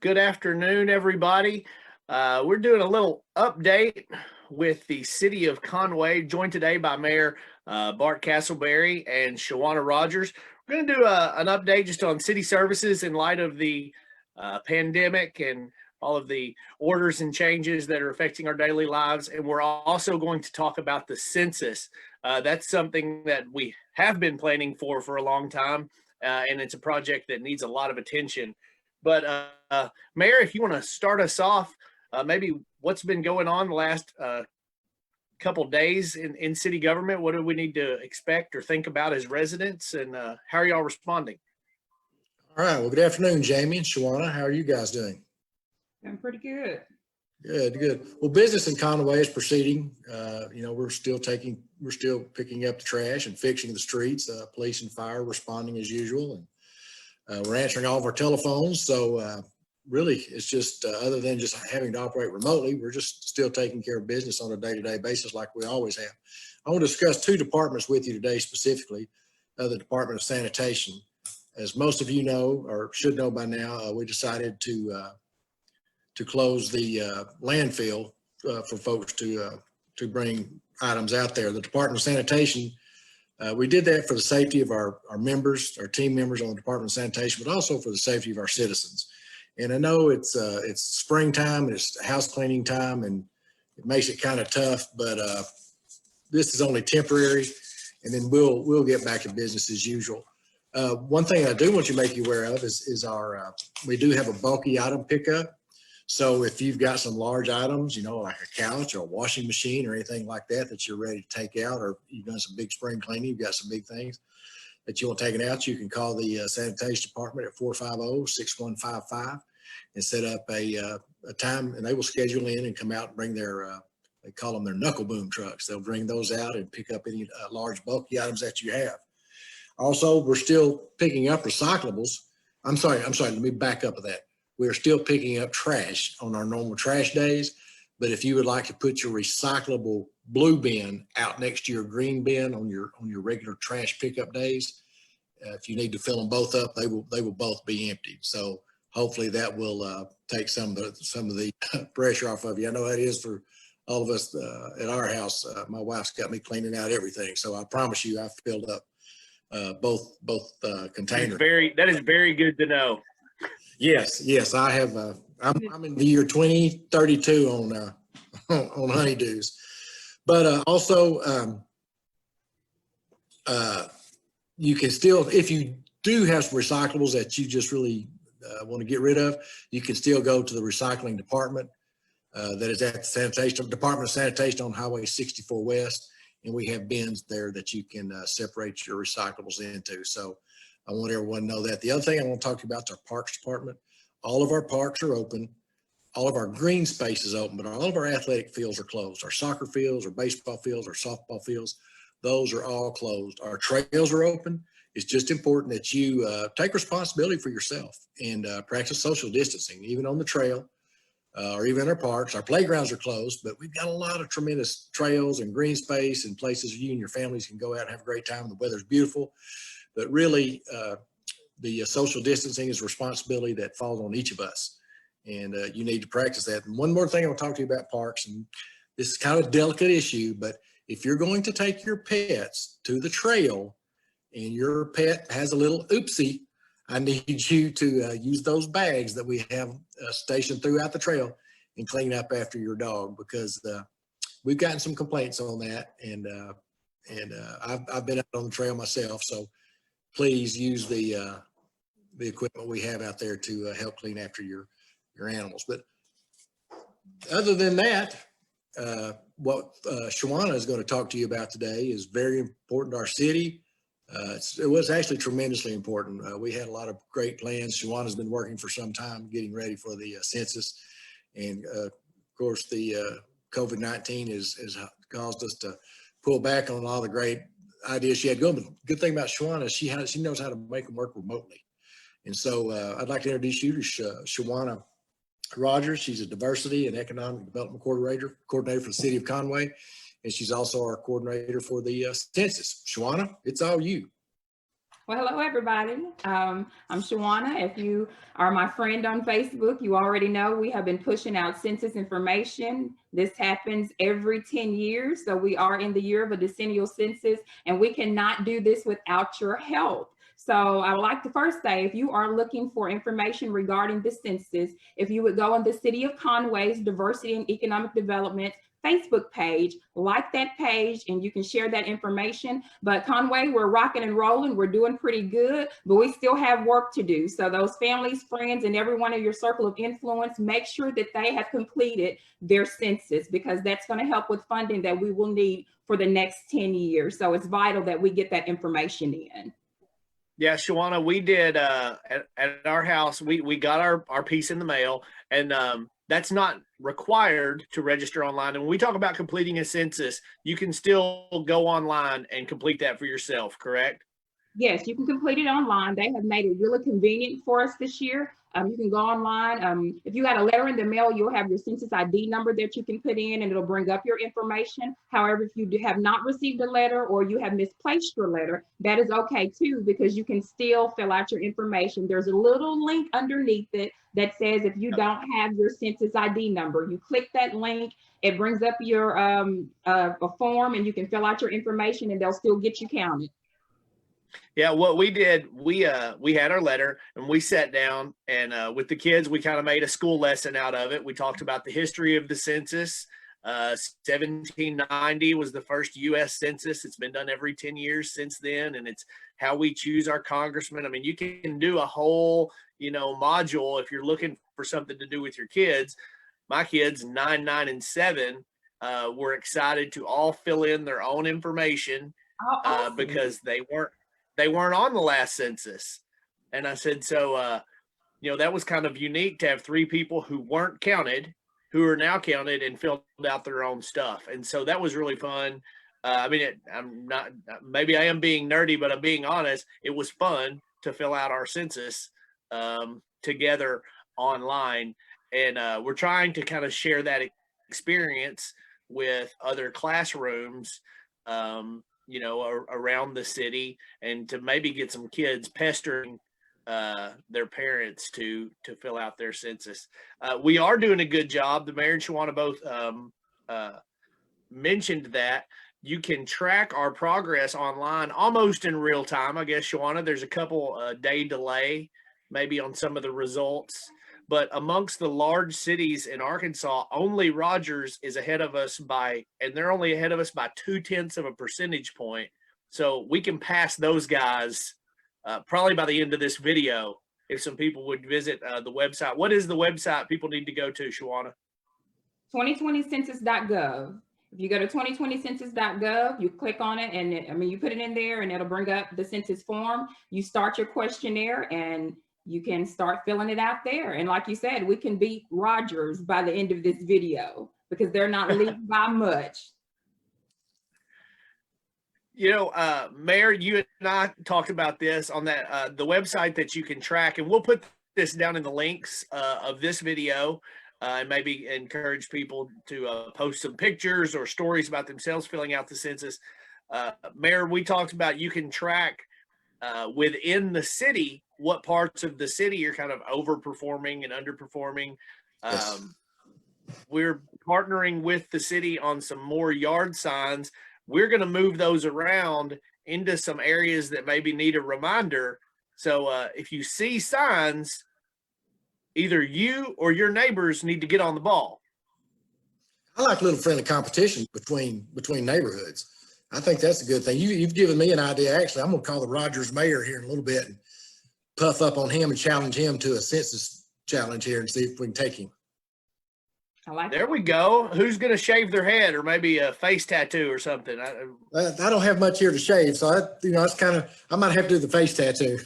Good afternoon, everybody. We're doing a little update with the City of Conway, joined today by Mayor Bart Castleberry and Shawanna Rodgers. We're going to do an update just on city services in light of the pandemic and all of the orders and changes that are affecting our daily lives. And we're also going to talk about the census. That's something that we have been planning for a long time, and it's a project that needs a lot of attention. But Mayor, if you want to start us off, maybe what's been going on the last couple days in city government? What do we need to expect or think about as residents, and how are y'all responding? All right. Well, good afternoon, Jamie and Shawanna. How are you guys doing? I'm pretty good. Good. Well, business in Conway is proceeding. We're still picking up the trash and fixing the streets. Police and fire responding as usual, and we're answering all of our telephones. So really, it's just other than just having to operate remotely, we're just still taking care of business on a day-to-day basis like we always have. I want to discuss two departments with you today specifically. The Department of Sanitation. As most of you know or should know by now, we decided to close the landfill for folks to bring items out there. The Department of Sanitation, we did that for the safety of our members, our team members on the Department of Sanitation, but also for the safety of our citizens. And I know it's springtime and it's house cleaning time, and it makes it kind of tough, but this is only temporary, and then we'll get back to business as usual. One thing I do want you to make you aware of is our we do have a bulky item pickup. So if you've got some large items, like a couch or a washing machine or anything like that you're ready to take out, or you've done some big spring cleaning, you've got some big things that you want taken out, you can call the sanitation department at 450-6155 and set up a time, and they will schedule in and come out and bring their, they call them their knuckle boom trucks. They'll bring those out and pick up any large bulky items that you have. Also, we're still picking up recyclables. I'm sorry, let me back up with that. We're still picking up trash on our normal trash days, but if you would like to put your recyclable blue bin out next to your green bin on your regular trash pickup days, if you need to fill them both up, they will both be emptied. So hopefully that will take some of the pressure off of you. I know that is for all of us at our house. My wife's got me cleaning out everything, so I promise you, I've filled up both containers. That is very good to know. Yes, I have. I'm in the year 2032 on honeydews, but also you can still, if you do have some recyclables that you just really want to get rid of, you can still go to the recycling department that is at the Department of Sanitation on Highway 64 West, and we have bins there that you can separate your recyclables into. So I want everyone to know that. The other thing I want to talk to you about is our parks department. All of our parks are open. All of our green space is open, but all of our athletic fields are closed. Our soccer fields, our baseball fields, our softball fields, those are all closed. Our trails are open. It's just important that you take responsibility for yourself and practice social distancing, even on the trail or even in our parks. Our playgrounds are closed, but we've got a lot of tremendous trails and green space and places you and your families can go out and have a great time. The weather's beautiful. But really, the social distancing is a responsibility that falls on each of us, and you need to practice that. And one more thing I'll talk to you about parks, and this is kind of a delicate issue, but if you're going to take your pets to the trail and your pet has a little oopsie, I need you to use those bags that we have stationed throughout the trail and clean up after your dog, because we've gotten some complaints on that, and I've been out on the trail myself, so please use the equipment we have out there to help clean after your animals. But other than that, what Shawanna is going to talk to you about today is very important to our city. It was actually tremendously important. We had a lot of great plans. Shawanna's been working for some time getting ready for the census. And of course, the COVID-19 has caused us to pull back on all the great ideas she had going. But the good thing about Shawanna is she knows how to make them work remotely. And so I'd like to introduce you to Shawanna Rodgers. She's a diversity and economic development coordinator for the City of Conway. And she's also our coordinator for the census. Shawanna, it's all you. Well, hello, everybody. I'm Shawanna. If you are my friend on Facebook, you already know we have been pushing out census information. This happens every 10 years. So we are in the year of a decennial census, and we cannot do this without your help. So I would like to first say, if you are looking for information regarding the census, if you would go on the City of Conway's Diversity and Economic Development Facebook page, like that page, and you can share that information. But Conway, we're rocking and rolling. We're doing pretty good, but we still have work to do. So those families, friends, and everyone in your circle of influence, make sure that they have completed their census, because that's going to help with funding that we will need for the next 10 years. So it's vital that we get that information in. Yeah, Shawanna, we did at our house. We got our piece in the mail, and that's not required to register online. And when we talk about completing a census, you can still go online and complete that for yourself, correct? Yes, you can complete it online. They have made it really convenient for us this year. You can go online. If you got a letter in the mail, you'll have your census ID number that you can put in, and it'll bring up your information. However, if you have not received a letter or you have misplaced your letter, that is okay too, because you can still fill out your information. There's a little link underneath it that says if you don't have your census ID number, you click that link. It brings up your a form, and you can fill out your information, and they'll still get you counted. Yeah, what we did, we had our letter, and we sat down, and with the kids, we kind of made a school lesson out of it. We talked about the history of the census. 1790 was the first U.S. census. It's been done every 10 years since then, and it's how we choose our congressman. I mean, you can do a whole, module if you're looking for something to do with your kids. My kids, 9, 9, and 7, were excited to all fill in their own information Awesome. because they weren't on the last census. And I said, so, that was kind of unique to have 3 people who weren't counted, who are now counted and filled out their own stuff. And so that was really fun. I'm not, maybe I am being nerdy, but I'm being honest. It was fun to fill out our census together online. And we're trying to kind of share that experience with other classrooms, around the city, and to maybe get some kids pestering their parents to fill out their census. We are doing a good job. The mayor and Shawanna both mentioned that you can track our progress online almost in real time. I guess, Shawanna, there's a couple day delay maybe on some of the results. But amongst the large cities in Arkansas, only Rodgers is ahead of us and they're only ahead of us by 0.2 of a percentage point. So we can pass those guys probably by the end of this video if some people would visit the website. What is the website people need to go to, Shawanna? 2020census.gov. If you go to 2020census.gov, you click on it, and you put it in there, and it'll bring up the census form. You start your questionnaire, and you can start filling it out there. And like you said, we can beat Rodgers by the end of this video because they're not leaked by much. Mayor, you and I talked about this on that the website that you can track, and we'll put this down in the links of this video, and maybe encourage people to post some pictures or stories about themselves filling out the census. Mayor, we talked about you can track within the city what parts of the city are kind of overperforming and underperforming. Yes. We're partnering with the city on some more yard signs. We're going to move those around into some areas that maybe need a reminder. So if you see signs, either you or your neighbors need to get on the ball. I like a little friendly competition between neighborhoods. I think that's a good thing. You've given me an idea. Actually, I'm going to call the Rodgers mayor here in a little bit and puff up on him and challenge him to a census challenge here and see if we can take him. I like There we go. Who's going to shave their head, or maybe a face tattoo or something? I don't have much here to shave, so it's kind of, I might have to do the face tattoo.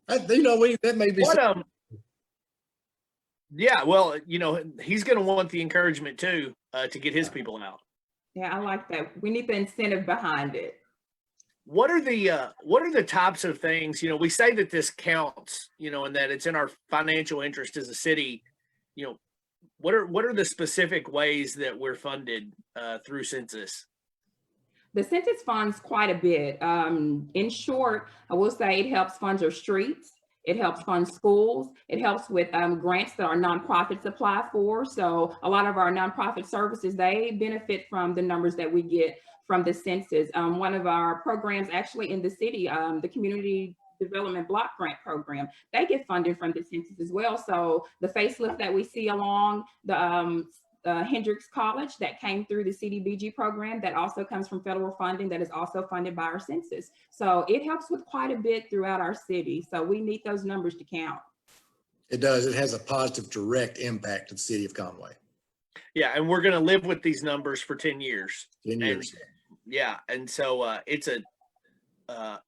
That may be. Yeah, well, he's going to want the encouragement too to get his people out. Yeah, I like that. We need the incentive behind it. What are the types of things, we say that this counts, and that it's in our financial interest as a city, what are the specific ways that we're funded through census? The census funds quite a bit. In short, I will say it helps fund our streets. It helps fund schools. It helps with grants that our nonprofits apply for. So a lot of our nonprofit services, they benefit from the numbers that we get from the census. One of our programs actually in the city, the Community Development Block Grant Program, they get funded from the census as well. So the facelift that we see along the Hendrix College that came through the CDBG program, that also comes from federal funding that is also funded by our census. So it helps with quite a bit throughout our city. So we need those numbers to count. It does. It has a positive direct impact to the city of Conway. Yeah, and we're going to live with these numbers for 10 years. 10 years. And, yeah, and so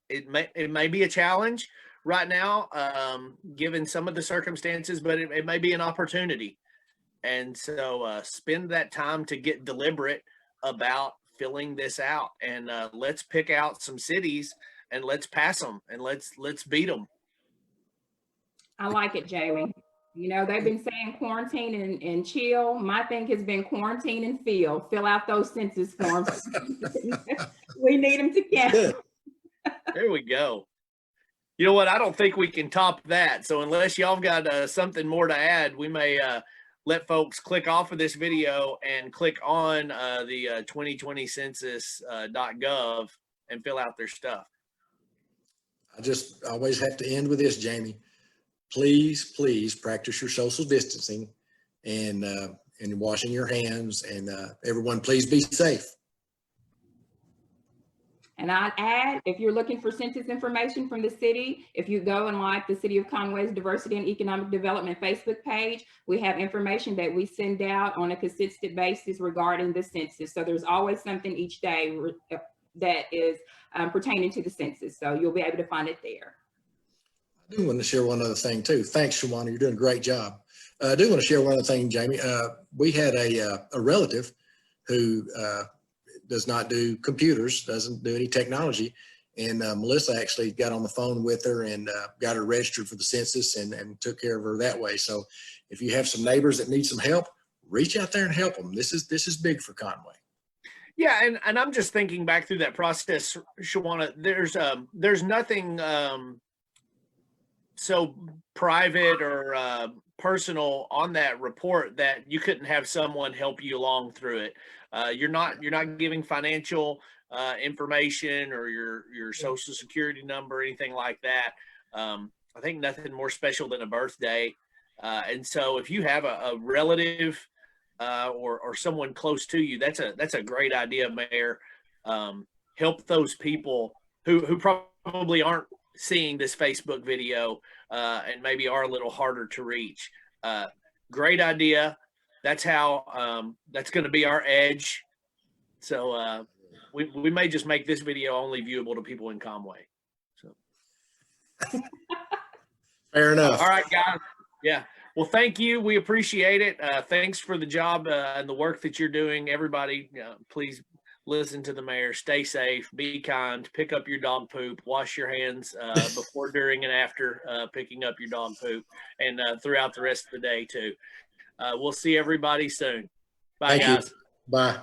it may be a challenge right now, given some of the circumstances, but it may be an opportunity. And so spend that time to get deliberate about filling this out, and let's pick out some cities and let's pass them and let's beat them. I like it, Jamie. You know, they've been saying quarantine and chill. My thing has been quarantine and fill out those census forms. We need them to count. There we go. You know what? I don't think we can top that. So unless y'all got something more to add, we may let folks click off of this video and click on the 2020 census.gov and fill out their stuff. I just always have to end with this, Jamie. Please, please practice your social distancing and washing your hands, and everyone, please be safe. And I'd add, if you're looking for census information from the city, if you go and like the City of Conway's Diversity and Economic Development Facebook page, we have information that we send out on a consistent basis regarding the census. So there's always something each day that is pertaining to the census. So you'll be able to find it there. I do want to share one other thing too. Thanks, Shawanna. You're doing a great job. I do want to share one other thing, Jamie. We had a relative who does not do computers, doesn't do any technology. And Melissa actually got on the phone with her and got her registered for the census and took care of her that way. So if you have some neighbors that need some help, reach out there and help them. This is big for Conway. Yeah, and I'm just thinking back through that process, Shawanna. There's nothing so private or personal on that report that you couldn't have someone help you along through it. You're not giving financial information or your social security number or anything like that. I think nothing more special than a birthday. And so if you have a relative or someone close to you, that's a great idea, Mayor. Help those people who probably aren't seeing this Facebook video and maybe are a little harder to reach. Great idea. That's how that's going to be our edge. So we may just make this video only viewable to people in Conway. So Fair enough. all right, guys. Yeah. Well, thank you. We appreciate it. Thanks for the job and the work that you're doing. Everybody, please listen to the mayor. Stay safe. Be kind. Pick up your dog poop. Wash your hands before, during, and after picking up your dog poop, and throughout the rest of the day too. We'll see everybody soon. Bye, Thank you. guys. Bye.